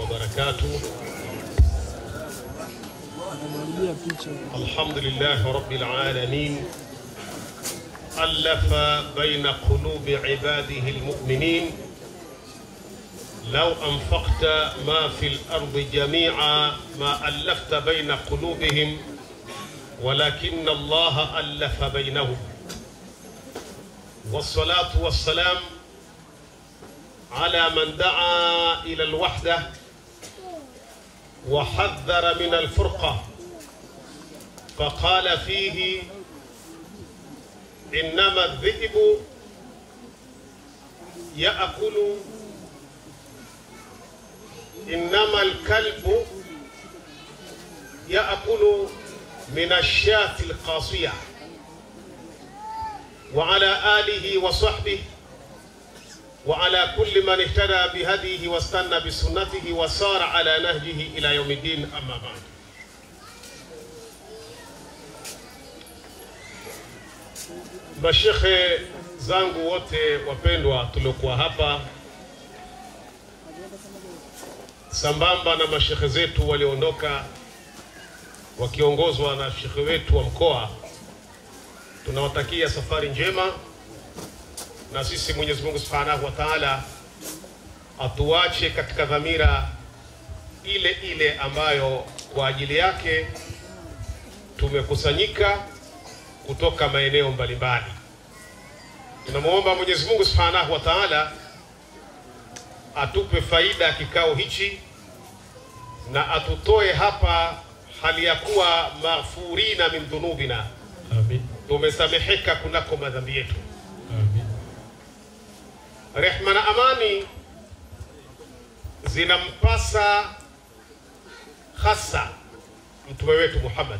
وبركاته. الحمد لله رب العالمين ألف بين قلوب عباده المؤمنين. لو أنفقت ما في الأرض جميعا ما ألفت بين قلوبهم ولكن الله ألف بينهم. والصلاة والسلام على من دعا إلى الوحدة وحذر من الفرقة، فقال فيه: إنما الذئب يأكل، إنما الكلب يأكل من الشاة القاصية. وعلى آله وصحبه وعلى كل من اهتدى بهديه واستنى بسنته وسار على نهجه إلى يوم الدين. أما بعد، mashekhe zangu wote wapendwa tuliokuwa hapa, sambamba na mashekhe zetu walioondoka wakiongozwa na shekhe wetu wa mkoa, tunawatakia safari njema, na sisi Mwenyezi Mungu Subhanahu wa Ta'ala atuache katika dhamira ile ile ambayo kwa ajili yake tumekusanyika kutoka maeneo mbalimbali. Tunamuomba Mwenyezi Mungu Subhanahu wa Ta'ala atupe faida kikao hichi na atutoe hapa hali ya kuwa maghfurina min dhunubina. Amin. Tumesameheka kunako madhambi yetu. Amin. Rehma na amani zinampasa hasa mtume wetu Muhammad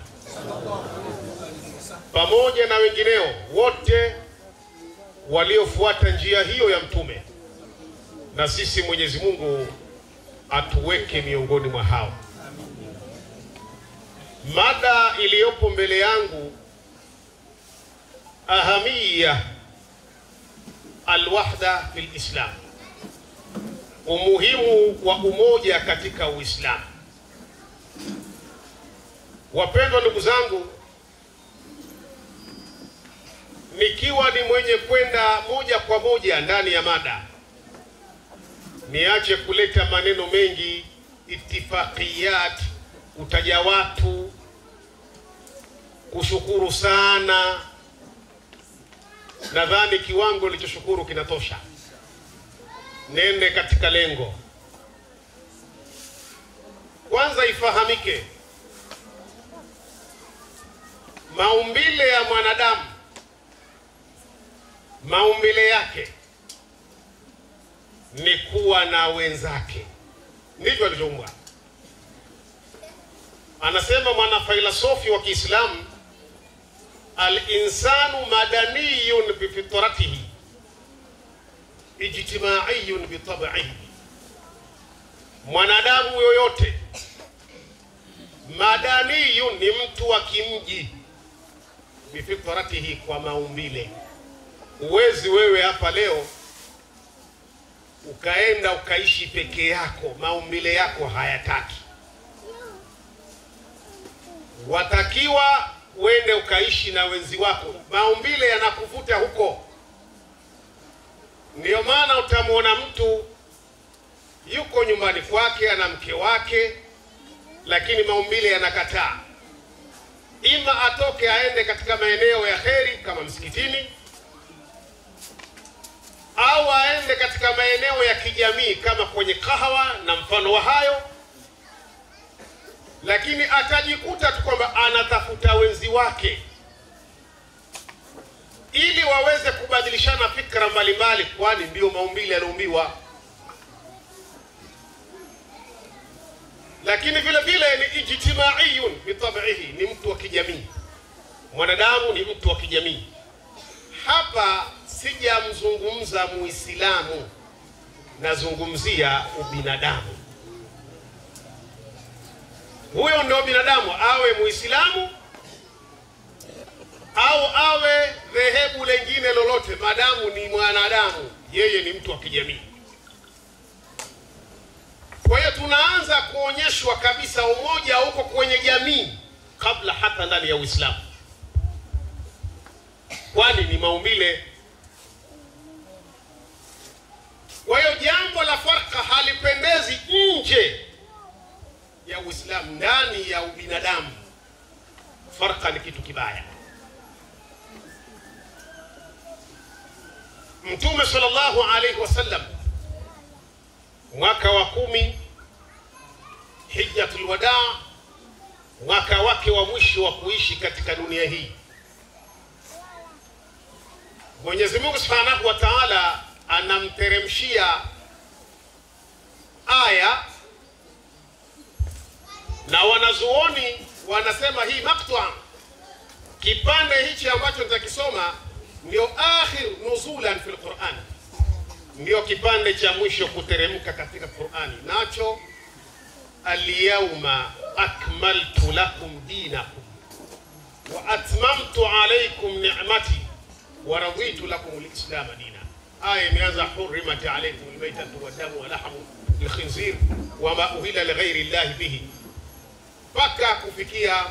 pamoja na wengineo wote waliofuata njia hiyo ya mtume, na sisi Mwenyezi Mungu atuweke miongoni mwa hao. Mada iliyopo mbele yangu, ahamia alwahda fil Islam, umuhimu wa umoja katika Uislamu. Wapendwa ndugu zangu, nikiwa ni mwenye kwenda moja kwa moja ndani ya mada, niache kuleta maneno mengi, itifaqiyat, utaja watu, kushukuru sana. Nadhani kiwango nilichoshukuru kinatosha. Nende katika lengo. Kwanza ifahamike, maumbile ya mwanadamu, maumbile yake ni kuwa na wenzake. Ndivyo alivyoumbwa. Anasema mwanafilsafi wa Kiislamu, al-insanu madaniyun bi fitratihi ijtimaiyun bi tab'ihi. Mwanadamu yoyote madaniyun ni mtu wa kimji, bi fitratihi, kwa maumbile. Uwezi wewe hapa leo ukaenda ukaishi peke yako, maumbile yako hayataki. Watakiwa uende ukaishi na wenzi wako, maumbile yanakuvuta huko. Ndio maana utamwona mtu yuko nyumbani kwake ana mke wake, lakini maumbile yanakataa. Ima atoke aende katika maeneo ya kheri kama msikitini, au aende katika maeneo ya kijamii kama kwenye kahawa na mfano wa hayo, lakini atajikuta tu kwamba anatafuta wenzi wake ili waweze kubadilishana fikra mbalimbali, kwani ndio maumbile yaliumbiwa. Lakini vile vile ni ijtimaiyun bi tab'ihi, ni mtu wa kijamii. Mwanadamu ni mtu wa kijamii. Hapa sijamzungumza Muislamu, nazungumzia ubinadamu. Huyo ndio binadamu, awe Muislamu au awe dhehebu lingine lolote, madamu ni mwanadamu, yeye ni mtu wa kijamii. Kwa hiyo tunaanza kuonyeshwa kabisa umoja huko kwenye jamii kabla hata ndani ya Uislamu, kwani ni maumbile. Kwa hiyo jambo la farqa halipendezi nje ya Uislamu, ndani ya ubinadamu farqa ni kitu kibaya. Mtume sallallahu alaihi wasallam mwaka wa 10 Hijjatul Wadaa, mwaka wake wa mwisho wa kuishi katika dunia hii, Mwenyezi Mungu Subhanahu wa Ta'ala anamteremshia aya, na wanazuoni wanasema hii maqta', kipande hichi ambacho nitakisoma ndio akhir nuzulan fil Qur'an, ndio kipande cha mwisho kuteremka katika Qur'ani, nacho al-yawma akmaltu lakum dinakum wa atmamtu alaykum ni'mati wa raditu lakum al-islam dina. Aya imeanza hurrimat alaykum al-maytatu wad-damu wa lahmu al-khinzir wa ma uhilla li ghayri Allah bihi, mpaka kufikia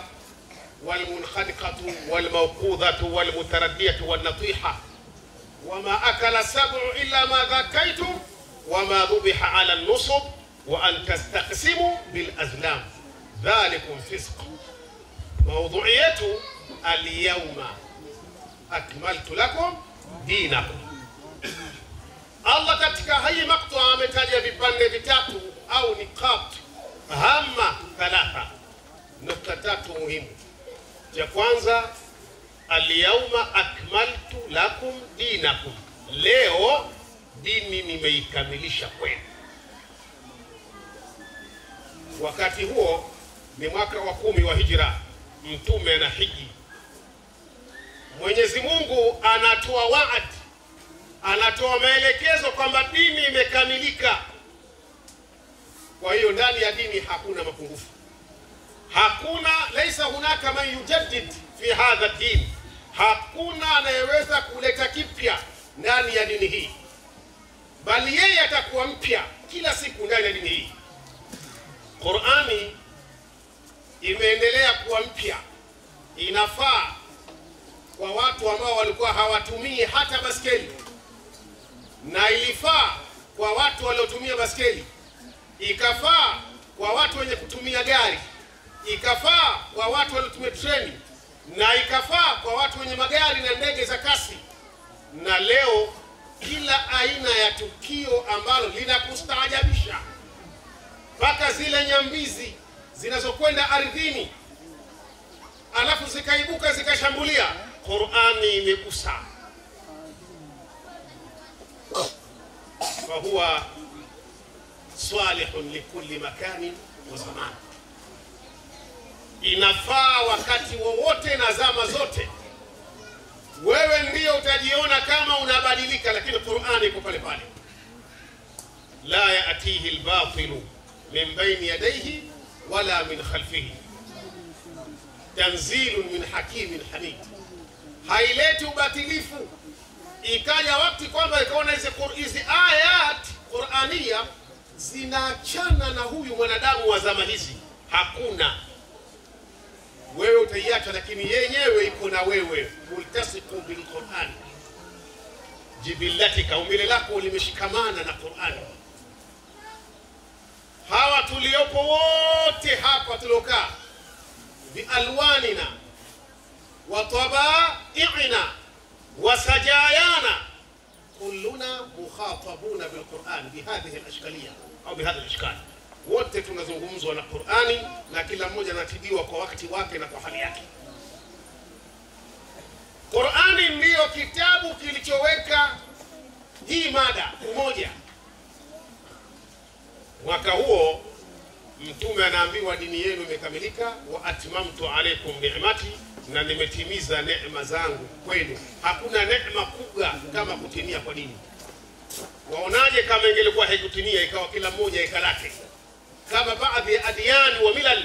والمنخنقة والموقوذة والمتردية والنطيحة وما أكل السبع إلا ما ذكيتم وما ذبح على النصب وأن تستقسموا بالأزلام ذلكم فسق. موضوعيته اليوم أكملت لكم دينكم. Allah katika hii maktu ametaja vipande vitatu au niqat hama thalatha, nukta tatu muhimu. Ya kwanza, al-yawma akmaltu lakum dinakum, leo dini nimeikamilisha kwenu. Wakati huo ni mwaka wa 10 wa hijra, mtume ana hiji. Mwenyezi Mungu anatoa waadi, anatoa maelekezo kwamba dini imekamilika. Kwa hiyo ndani ya dini hakuna mapungufu, hakuna, laisa hunaka man yujaddid fi hadha din, hakuna anayeweza kuleta kipya ndani ya dini hii, bali yeye atakuwa mpya kila siku ndani ya dini hii. Qur'ani imeendelea kuwa mpya, inafaa kwa watu ambao walikuwa hawatumii hata baskeli, na ilifaa kwa watu waliotumia baskeli, ikafaa kwa watu wenye kutumia gari, ikafaa kwa watu waliotumia treni, na ikafaa kwa watu wenye magari na ndege za kasi. Na leo kila aina ya tukio ambalo linakustaajabisha, mpaka zile nyambizi zinazokwenda ardhini alafu zikaibuka zikashambulia, Qur'ani imegusa. Fahuwa salihun likulli makani wa zaman, inafaa wakati wowote na zama zote. Wewe ndio utajiona kama unabadilika, lakini Qur'ani iko pale pale. La ya'tihi al-batilu min bayni yadayhi wala min khalfihi tanzilun min hakimin hamid. Haileti ubatilifu ikaja wakati kwamba ikaona hizi ayat Qur'ania zinaachana na huyu mwanadamu wa zama hizi. Hakuna, wewe utaiacha, lakini yenyewe iko na wewe. Multasiqu bil Qur'an, jibillatika, umbile lako limeshikamana na Qur'ani. Hawa tuliopo wote hapa tuliokaa, bi alwanina wa tabai'ina wa sajayana, kulluna mukhatabuna bil Qur'an bihadhihi al-ashkaliyya au bihadha al-ashkal. Wote tunazungumzwa na Qur'ani, na kila mmoja anatibiwa kwa wakati wake na kwa hali yake. Qur'ani ndiyo kitabu kilichoweka hii mada umoja. Mwaka huo mtume anaambiwa dini yenu imekamilika, wa atmamtu alaykum ni'mati, na nimetimiza neema zangu kwenu. Hakuna neema kubwa kama kutimia kwa dini. Waonaje kama ingelikuwa haikutimia ikawa kila mmoja ikalake, kama baadhi ya adiyani wa milal,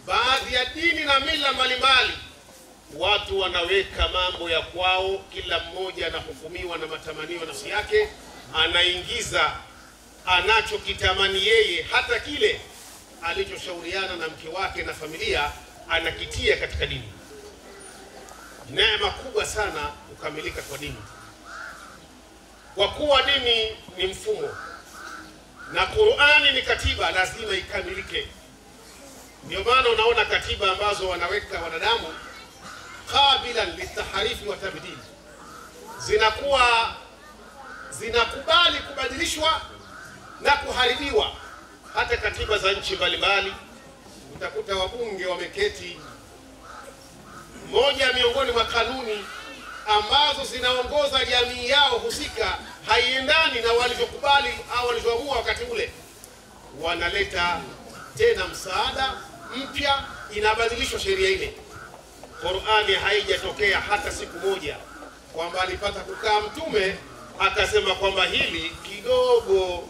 baadhi ya dini na mila mbalimbali, watu wanaweka mambo ya kwao, kila mmoja anahukumiwa na matamanio nafsi yake, anaingiza anachokitamani yeye, hata kile alichoshauriana na mke wake na familia anakitia katika dini. Neema kubwa sana kukamilika kwa dini, kwa kuwa dini ni mfumo na Qur'ani ni katiba, lazima ikamilike. Ndio maana unaona katiba ambazo wanaweka wanadamu qabilan litaharifi wa tabdil, zinakubali kubadilishwa na kuharibiwa. Hata katiba za nchi mbalimbali utakuta wabunge wameketi, moja miongoni mwa kanuni ambazo zinaongoza jamii yao husika haiendani na walivyokubali au walivyoamua wakati ule, wanaleta tena msaada mpya, inabadilishwa sheria ile. Qur'ani haijatokea hata siku moja kwamba alipata kukaa mtume akasema kwamba hili kidogo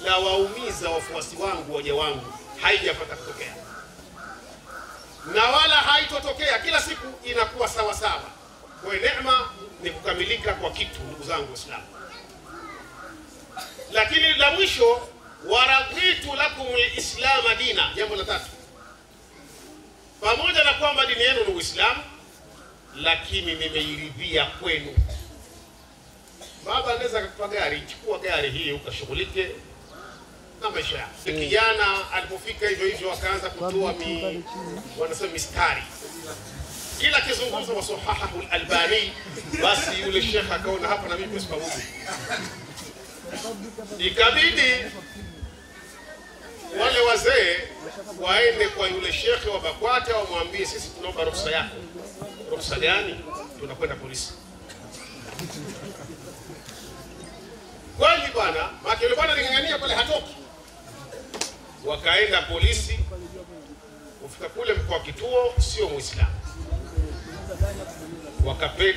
la waumiza wafuasi wangu, waja wangu. Haijapata kutokea na wala haitotokea. Kila siku inakuwa sawa sawa. Kwa neema ni kukamilika kwa kitu, ndugu zangu Waislamu. Lakini la mwisho, waraditu lakum al-islam dina, jambo la tatu. Pamoja na kwamba dini yenu ni Uislamu, lakini nimeiridhia kwenu. Baba anaweza kukupa gari, chukua gari hii ukashughulike na maisha yako. Kijana alipofika hivyo hivyo akaanza kutoa wanasema mistari, kila kizungumzo wa sahahahu al-Albani, basi yule shekha akaona hapa na mimi sipamoja. Ikabidi wale wazee waende kwa yule shekhe wa BAKWATA wamwambie, sisi tunaomba ruhusa yako. Ruhusa gani? Tunakwenda polisi. Kwani bwana, maki yule bwana aling'ang'ania pale hatoki. Wakaenda polisi, kufika kule mkoa kituo, sio Muislamu.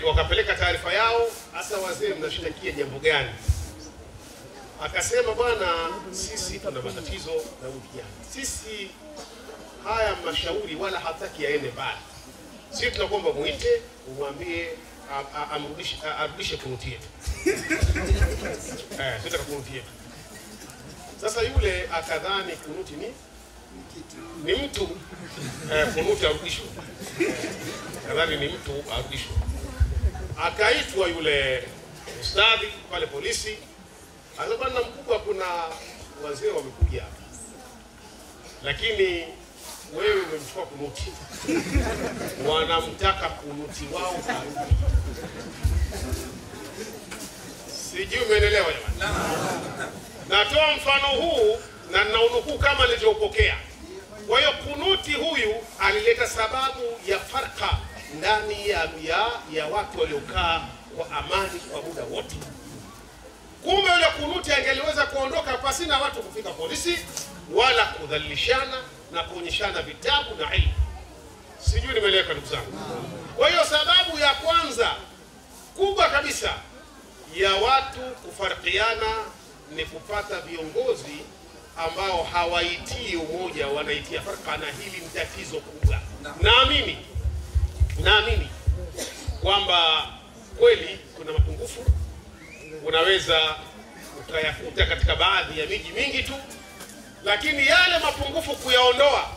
Wakapeleka taarifa yao, hasa wazee mnashtakia jambo gani? Akasema bwana, sisi tuna matatizo na ujana. Sisi haya mashauri wala hataki yaende mbali. Sisi tunakuomba muite, umwambie arudishe kunuti yetu. Sisi kunuti yetu. Sasa yule akadhani kunuti ni mtu, kunuti arudishwe. Akadhani ni mtu arudishwe. Akaitwa yule ustadhi pale polisi. Bwana mkubwa, kuna wazee wamekuja hapa, lakini wewe umemchukua kunuti, wanamtaka kunuti wao karudi. Sijui umeelewa jamani? Natoa mfano huu na naunukuu kama nilivyopokea. Kwa hiyo kunuti huyu alileta sababu ya farqa ndani ya watu waliokaa kwa amani kwa muda wote. Kumbe yule kunuti angeliweza kuondoka pasina watu kufika polisi wala kudhalilishana na kuonyeshana vitabu na ilmu. Sijui nimeeleweka ndugu zangu. Kwa hiyo sababu ya kwanza kubwa kabisa ya watu kufarikiana ni kupata viongozi ambao hawaitii umoja, wanaitia farqa, na hili ni tatizo kubwa. Naamini kwamba kweli kuna mapungufu, unaweza ukayakuta katika baadhi ya miji mingi tu, lakini yale mapungufu kuyaondoa,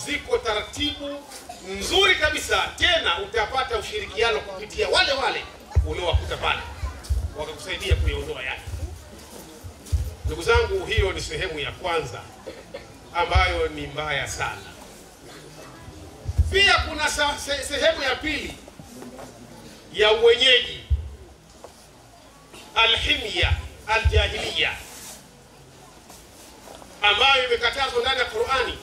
ziko taratibu nzuri kabisa. Tena utapata ushirikiano kupitia wale uliowakuta pale, wakakusaidia kuyaondoa yale. Ndugu zangu, hiyo ni sehemu ya kwanza ambayo ni mbaya sana. Pia kuna sehemu ya pili ya uwenyeji, alhimya aljahiliya, ambayo imekatazwa ndani ya Qur'ani.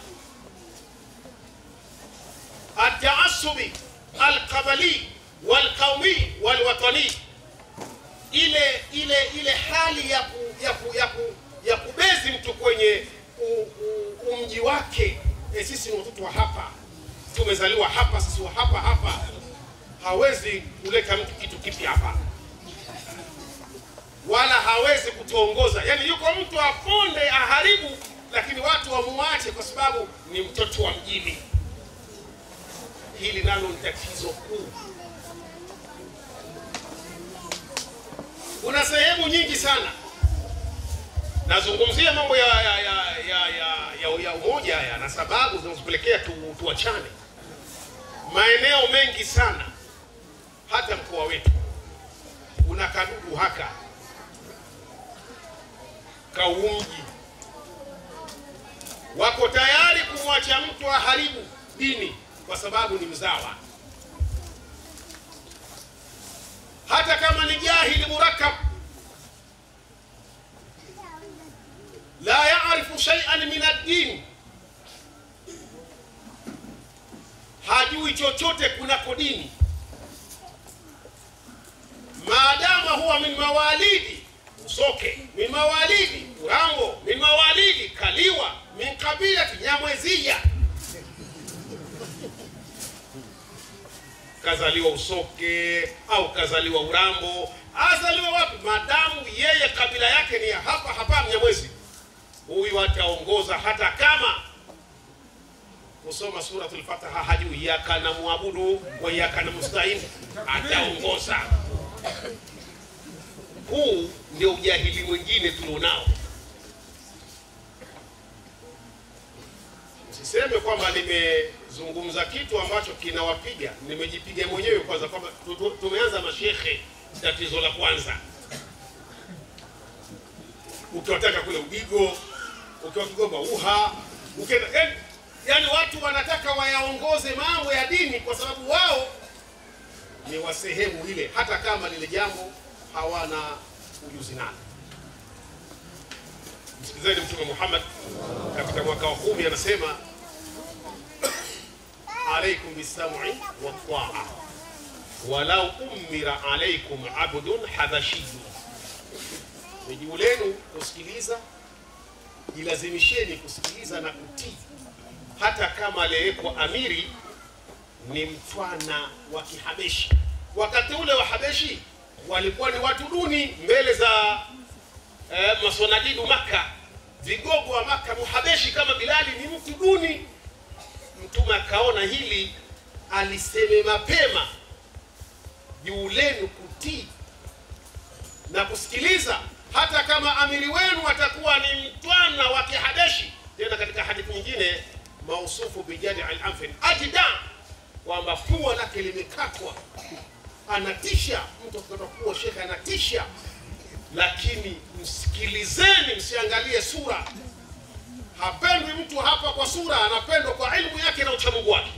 At-ta'assubi al-qabali wal-qaumi wal-watani, ile hali ya kubezi mtu kwenye umji wake. Sisi ni watoto wa hapa, tumezaliwa hapa, sisi wa hapa. Hawezi kuleta mtu kitu kipi hapa, wala hawezi kutuongoza. Yani yuko mtu aponde aharibu, lakini watu wamuache kwa sababu ni mtoto wa mjini. Hili nalo ni tatizo kuu. Kuna sehemu nyingi sana Nazungumzia mambo ya umoja haya na sababu zinazopelekea tuachane. Maeneo mengi sana, hata mkoa wetu una kadudu haka kaumji, wako tayari kumwacha mtu aharibu dini kwa sababu ni mzawa, hata kama ni jahili murakkab la yaarifu shay'an min ad-din, hajui chochote kunako dini, maadama huwa min mawalidi Usoke, min mawalidi Urambo, min mawalidi Kaliwa, min kabilati Nyamweziya. Kazaliwa Usoke au kazaliwa Urambo, azaliwa wapi, madamu yeye kabila yake ni hapa hapa Mnyamwezi, huyu ataongoza hata kama kusoma suratul Fatiha hajui, iyyaka na'budu wa iyyaka nasta'in, ataongoza. Huu ndio ujahili mwingine tulionao. Usiseme kwamba nimezungumza kitu ambacho kinawapiga, nimejipiga mwenyewe kwanza, kwamba tumeanza mashehe. Tatizo la kwanza, ukiwataka kule Udigo, ukiwa Kigoma Uha, ukienda yani watu wanataka wayaongoze mambo ya dini kwa sababu wao ni wa sehemu ile, hata kama lile jambo hawana ujuzi nalo. Msikilizaji, Mtume Muhammad katika mwaka wa 10 anasema alaikum bisam'i wa ta'a walau umira alaikum abdun habashi, ni juu lenu kusikiliza, jilazimisheni kusikiliza na kutii, hata kama aliyekuwa amiri ni mtwana wa Kihabeshi. Wakati ule wa Habeshi walikuwa ni watu duni mbele za masonadidu Maka, vigogo wa Maka. Muhabeshi kama Bilali ni mtu duni. Mtume akaona hili, aliseme mapema, juu lenu kutii na kusikiliza, hata kama amiri wenu atakuwa ni mtwana wa Kihabeshi. Tena katika hadithi nyingine, mausufu bijadi al-anfin ajda, kwamba pua lake limekatwa, anatisha. Mtu kutokuwa shekhe anatisha, lakini msikilizeni, msiangalie sura. Hapendwi mtu hapa kwa sura, anapendwa kwa ilmu yake na uchamungu wake.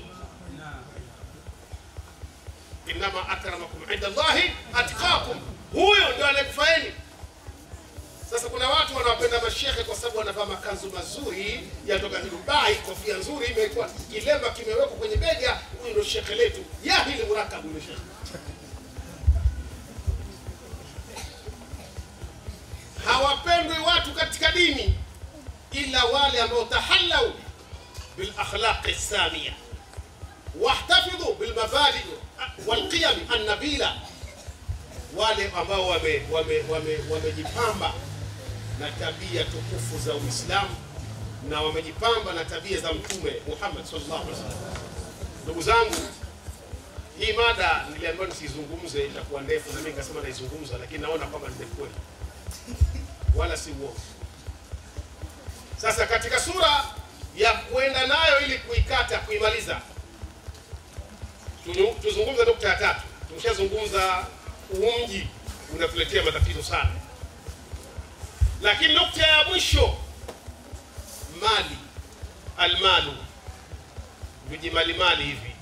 Inama akramakum inda Allahi atqakum, huyo ndio anayekufaeni. Sasa kuna watu wanawapenda mashekhe kwa sababu wanavaa makanzu mazuri yatoka Dubai, kofia nzuri imekuwa, kilemba kimewekwa kwenye bega, huyo ndio shekhe letu. Yahili murakabu ni shekhe. Hawapendwi watu katika dini ila wale ambao tahallau bil akhlaqi samia wahtafidhu bil mabadi wal qiyam an nabila, wale ambao wamejipamba na tabia tukufu za Uislamu na wamejipamba na tabia za Mtume Muhammad sallallahu alaihi wasallam. Ndugu zangu, hii mada niliambiwa nisizungumze, itakuwa ndefu, na mimi nikasema naizungumza, lakini naona kwamba ni kweli wala si uongo. Sasa katika sura ya kuenda nayo ili kuikata, kuimaliza, tuzungumza nukta ya 3. Tumeshazungumza umji unatuletea matatizo sana, lakini nukta ya mwisho, mali, almalu, vijimali hivi,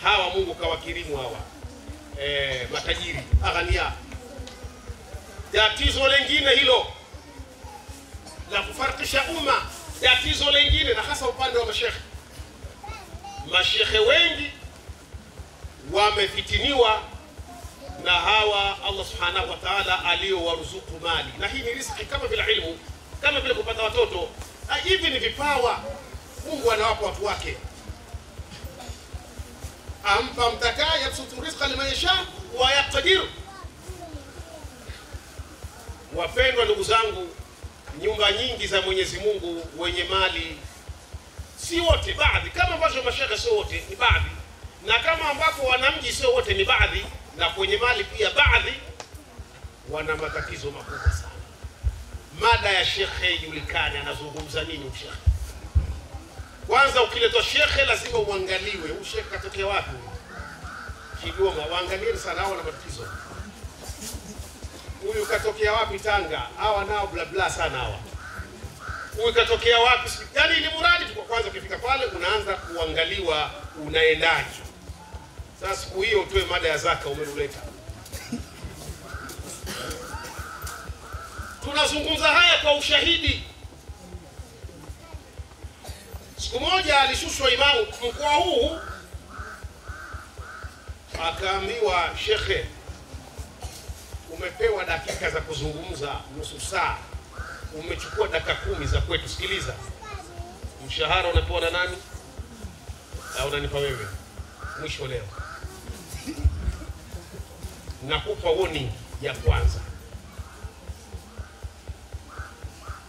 hawa Mungu kawakirimu hawa matajiri, aghania. Tatizo lingine hilo la kufarikisha umma, tatizo lingine, na hasa upande wa mashekhe. Mashekhe wengi wamefitiniwa na hawa Allah subhanahu wa ta'ala aliowaruzuku mali, na hii ni riziki kama vile ilmu, kama vile kupata watoto. Hivi ni vipawa Mungu anawapa watu wake, ampa mtakaye, yabsutu rizqa liman yasha wa yaqdir. Wapendwa ndugu zangu, nyumba nyingi za Mwenyezi Mungu wenye mali si wote, baadhi, kama ambavyo mashekhe sio wote, ni baadhi, na kama ambapo wanamji sio wote, ni baadhi, na kwenye mali pia baadhi wana matatizo makubwa sana. mada ya shekhe ijulikane, anazungumza nini shekhe. Kwanza ukiletwa shekhe lazima uangaliwe, huyu shekhe katokea wapi? Kigoma, waangalieni sana, hao na matatizo. Huyu katokea wapi? Tanga, hawa nao bla bla sana hawa. Huyu katokea wapi? Yaani ili muradi tu, kwa kwanza ukifika pale unaanza kuangaliwa unaendaje. Sasa siku hiyo utoe mada ya zaka umeleta. Tunazungumza haya kwa ushahidi. Siku moja alishushwa imamu mkoa huu, akaambiwa, shekhe, umepewa dakika za kuzungumza nusu saa, umechukua dakika 10 za kwetu. Sikiliza, mshahara unapewa na nani? Au unanipa wewe? Mwisho leo nakupa warning ya kwanza.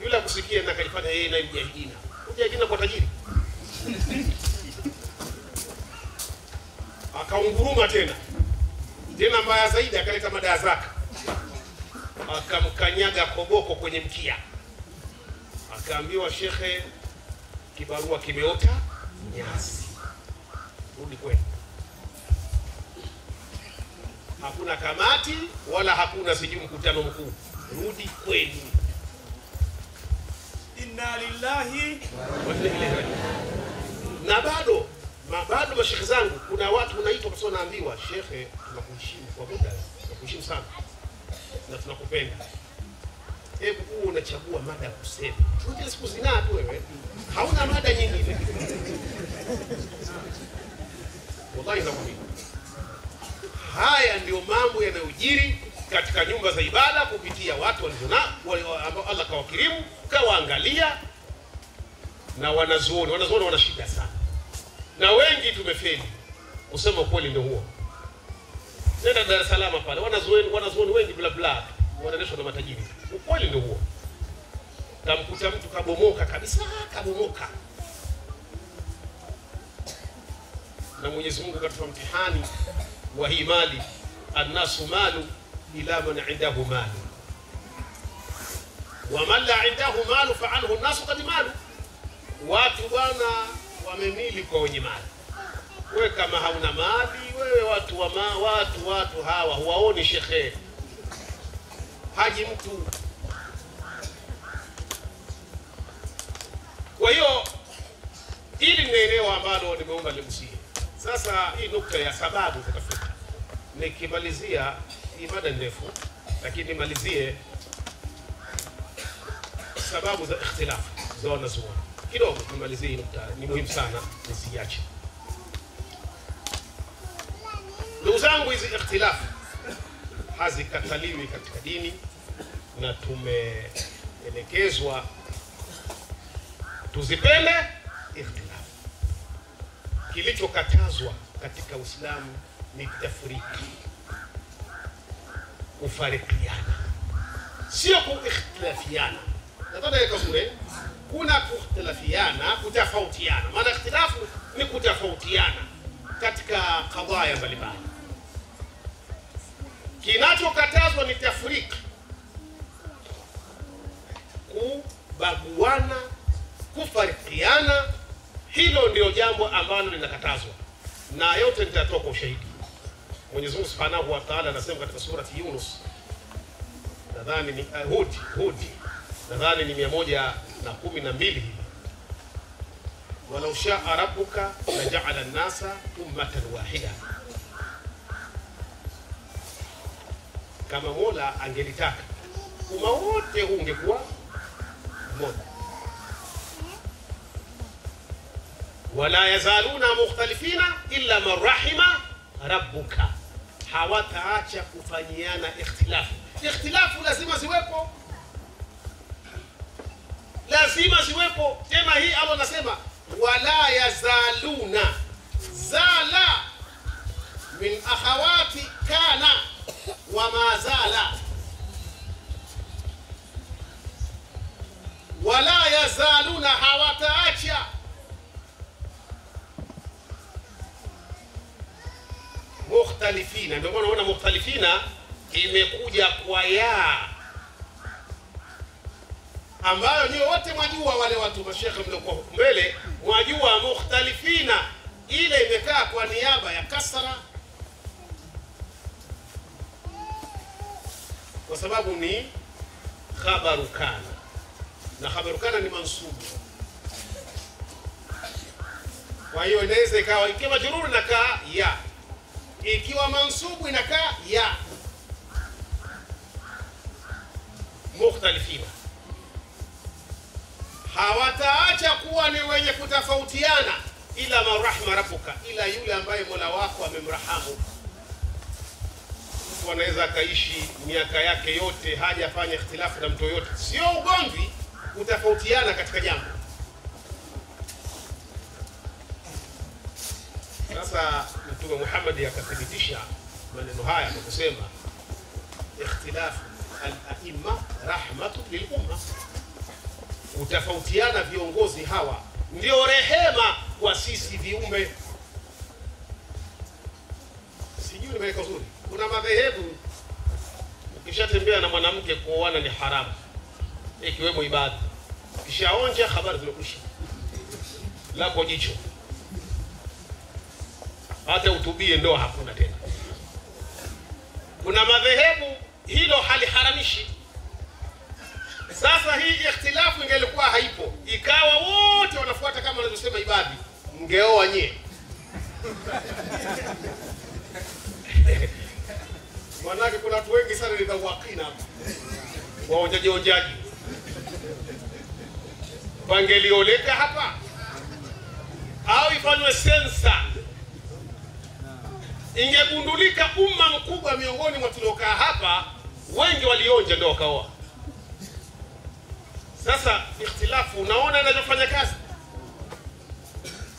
Yule kusikia na kalifanya yeye na mjahidina. Mjahidina kwa tajiri. Akaunguruma tena. Tena mbaya zaidi akaleta mada ya zaka. Akamkanyaga koboko kwenye mkia. Akaambiwa, shekhe, kibarua kimeota nyasi. Rudi kwenu. Hakuna kamati wala hakuna sijui mkutano mkuu. Rudi kwenu. Inna lillahi wa inna ilaihi raji'un. Na bado mashekhe zangu, kuna watu unaitwa kwa sababu naambiwa, shekhe, tunakuheshimu kwa muda, tunakuheshimu sana na tunakupenda. Hebu unachagua mada ya kusema. Unajua siku zinaa tu wewe. Hauna mada nyingine. Wallahi nakwambia. Haya ndio mambo yanayojiri katika nyumba za ibada kupitia watu ambao Allah kawakirimu, kawaangalia, na wanazuoni wana shida sana. Na wengi tumefeli. Usema kweli ndio huo. Nenda Dar es Salaam pale, wanazuoni wengi bla bla, wanaendeshwa na matajiri. Ukweli ndio huo. Tamkuta mtu kabomoka kabisa, kabomoka. Na Mwenyezi Mungu katupa mtihani wa hii mali, annasu malu ila man indahu malu, wa man la indahu malu fa anhu an-nasu qad malu. Watu bwana wamemili kwa wenye mali. Wewe kama hauna mali, wewe watu hawa huwaoni shekhe, haji mtu. Kwa hiyo ili ni eneo ambalo nimeomba nimsie. Sasa hii nukta ya sababu za tafuta, nikimalizia hii mada ndefu, lakini nimalizie sababu za ikhtilafu za wanazuoni kidogo. Nimalizie hii nukta, ni muhimu sana nisiache. Ndugu zangu, hizi ikhtilafu hazikataliwi katika dini, na tumeelekezwa tuzipende ikhtilafu. Kilichokatazwa katika Uislamu ni tafriki, kufarikiana, sio kuikhtilafiana. Nataka nikazure, kuna kuikhtilafiana, kutofautiana. Maana ikhtilafu ni kutofautiana katika kadhaya mbalimbali. Kinachokatazwa ni tafriki, kubaguana, kufarikiana. Hilo ndio jambo ambalo linakatazwa, na yote nitatoa kwa ushahidi. Mwenyezi Mungu Subhanahu wa Ta'ala anasema katika surati Yunus, nadhani ni Hud, nadhani ni 112, walau shaa rabbuka laja'ala an-nasa ummatan wahida. Kama Mola angelitaka umma wote ungekuwa mmoja. Wala yazaluna mukhtalifina illa man rahima rabbuka. Hawataacha kufanyiana ikhtilafu. Ikhtilafu lazima ziwepo, tena hii Allah anasema wala yazaluna, zala min akhawati kana wa ma zala, wala yazaluna, hawataacha. Mukhtalifina, ndio maana unaona mukhtalifina imekuja kwa ya. ambayo nyote wote mwajua, wale watu mashekhe mliokuwa mbele mwajua, mukhtalifina ile imekaa kwa niaba ya kasra kwa sababu ni khabaru kana, na khabaru kana ni mansubu. Kwa hiyo inaweza ikawa ikiwa majrur inakaa ya, ikiwa mansubu inakaa ya. Mukhtalifina hawataacha kuwa ni wenye kutofautiana, ila marahma rabbuka, ila yule ambaye Mola wako amemrahamu. Mtu anaweza akaishi miaka yake yote hajafanya ikhtilafu na mtu yote, sio ugomvi, kutofautiana katika jambo. Sasa Mtume Muhammad akathibitisha maneno haya kwa kusema ikhtilafu al-a'imma rahmatu lil umma, kutofautiana viongozi hawa ndio rehema kwa sisi viumbe. Sijui nimeweka uzuri. Kuna madhehebu ukishatembea na mwanamke kuoana ni haramu, ikiwemo ibada. Kishaonja habari zimekwisha, lako jicho, hata utubie ndoa hakuna tena. Kuna madhehebu hilo haliharamishi. Sasa hii ikhtilafu ingelikuwa haipo, ikawa wote wanafuata kama wanavyosema ibadi, mngeoa nyie. Manake kuna watu wengi sana ni dhawakina hapa, waonjaji pangelioleka hapa, au ifanywe sensa, ingegundulika umma mkubwa miongoni mwa tuliokaa hapa wengi walionja ndio wakaoa. Sasa ikhtilafu unaona inachofanya kazi,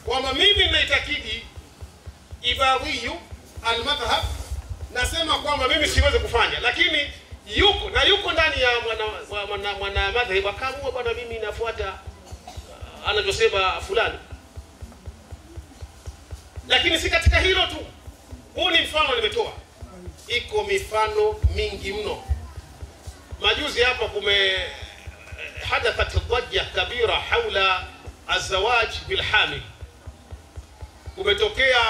kwamba mimi ninaitakidi ibadhiyu al-madhhab, nasema kwamba mimi siwezi kufanya, lakini yuko ndani ya mwana madhhab akaamua bwana mimi nafuata anachosema fulani. Lakini si katika hilo tu, huu ni mfano nimetoa, iko mifano mingi mno. Majuzi hapa hadathat dhajja kabira haula azawaj bilhamil, kumetokea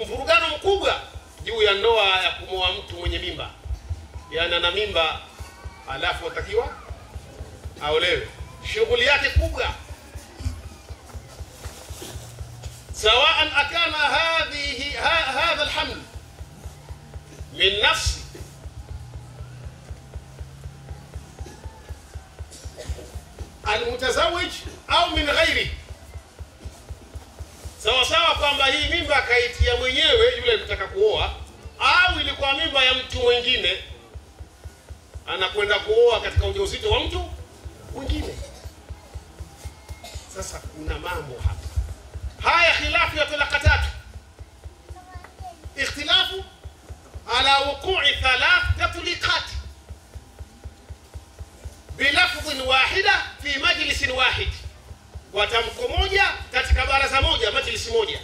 mvurugano mkubwa juu ya ndoa ya kumoa mtu mwenye mimba, yani ana mimba alafu atakiwa aolewe. Shughuli yake kubwa, sawaan akana hadha alhaml min nafsi almutazawij au min ghairi, sawa kwamba hii mimba akaitia mwenyewe yule anataka kuoa, au ilikuwa mimba ya mtu mwingine anakwenda kuoa katika ujauzito wa mtu mwingine. Sasa kuna mambo hapa haya, khilafu ya talaka tatu, ikhtilafu ala wuqu'i thalath tatliqat bilafdhin wahida fi majlisin wahid, kwa tamko moja katika baraza moja, majlisi moja.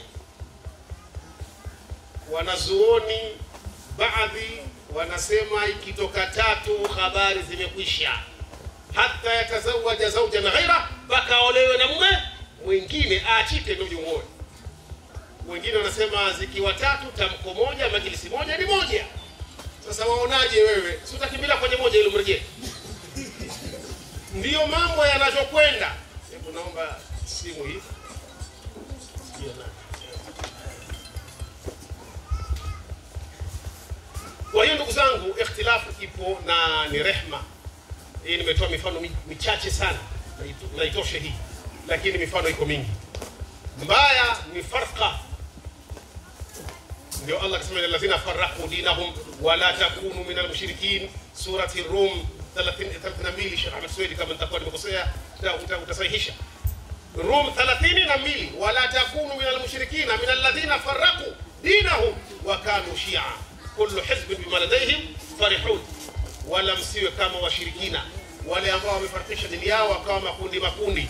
Wanazuoni baadhi wanasema ikitoka tatu habari zimekwisha, hata yatazawaja zawjan ghaira, baka olewe na mume mwingine aachike ndio muoe. Wengine wanasema zikiwa tatu tamko moja majlisi moja ni moja. Sasa waonaje wewe? Si utakimbia kwenye moja ili mrejee? Ndio mambo yanavyokwenda. Hebu naomba simu hii. Kwa hiyo ndugu zangu, ikhtilafu ipo na ni rehma. Hii nimetoa mifano michache sana na itoshe hii, lakini mifano iko mingi. Mbaya ni farqa. Ndio Allah akasema alladhina farraqu dinahum wa la takunu minal mushrikin, surati Rum 32. Sheikh Ahmed Suwaidi, kama nitakuwa nimekosea utasahihisha. Rum 32, wala takunu minal mushrikin minal ladhina farraqu dinahum wa kanu shi'a kullu hizbin bima ladayhim farihun, wala msiwe kama washirikina wale ambao wamefarikisha dini yao wakawa makundi.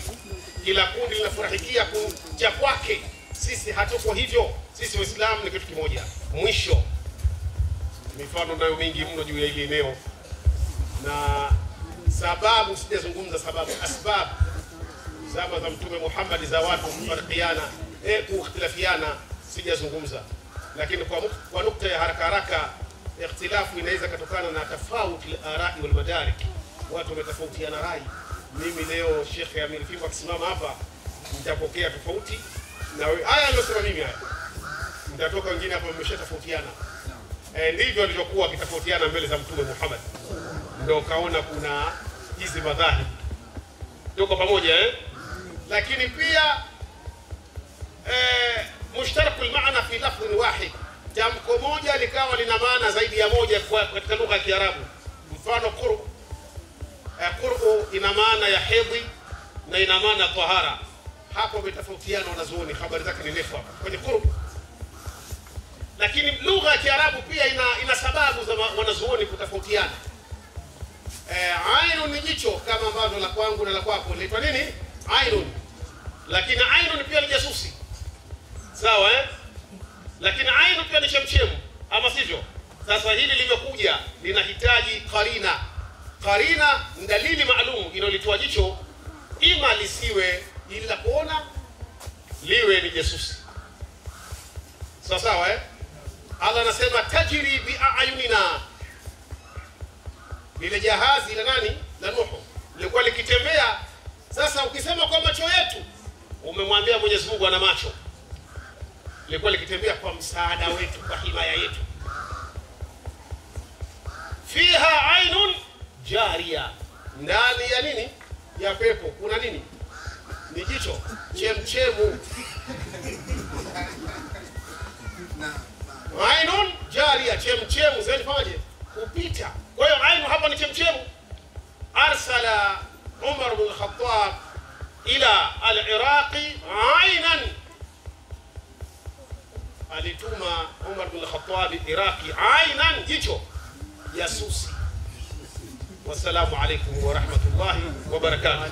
Kila kundi linafurahikia kuja kwake. Sisi hatuko hivyo, sisi Waislamu ni kitu kimoja. Mwisho, mifano nayo mingi mno juu ya hili eneo, na sababu sijazungumza sababu, asbab zama za Mtume Muhammad za watu kufarikiana, kuikhtilafiana sijazungumza. Lakini kwa nukta ya haraka, ikhtilafu inaweza kutokana na tofauti al-arai wal madarik. Watu wametofautiana rai. Mimi leo Sheikh Amir Fiqh akisimama hapa nitapokea tofauti na wewe. Haya nilosema mimi haya. Mtatoka wengine hapa mmeshatofautiana. Ndivyo walivyokuwa wakitofautiana mbele za Mtume Muhammad. Ndio kaona kuna hizi madhahib. Tuko pamoja Lakini pia mushtarakul maana fi lafdhin wahid. Tamko moja likawa lina maana zaidi ya moja katika lugha ya Kiarabu. Mfano qur'u ina maana ya hedhi na ina maana tahara. Hapo umetofautiana wanazuoni, habari zake ni ndefu hapa kwenye qur'u. Lakini lugha ya Kiarabu pia ina sababu za wanazuoni kutofautiana. Ainun ni jicho kama ambavyo la kwangu na la kwako linaitwa nini? Ainun. Lakini ainun pia ni jasusi. Sawa Lakini ainun pia ni chemchemu, ama sivyo? Sasa hili limekuja linahitaji qarina. Qarina ni dalili maalum inolitoa jicho, ima lisiwe ili la kuona, liwe ni jasusi. Sawa Allah anasema tajri bi ayunina. Lile jahazi la nani? La Nuhu. Lilikuwa likitembea. Sasa ukisema kwa macho yetu, umemwambia Mwenyezi Mungu ana macho. Lilikuwa likitembea kwa msaada wetu, kwa himaya yetu. Fiha ainun jariya. Ndani ya nini? Ya pepo kuna nini? Ni jicho, chemchemu. Ainun jariya, chemchemu zaidi pamoja kupita. Kwa hiyo ainu hapa ni chemchemu. Arsala Umar bin Khattab ila al-Iraqi ainan. Alituma Umar bin Khattab Iraqi ainan, jicho jasusi. Wassalamu alaykum wa rahmatullahi wa barakatuh.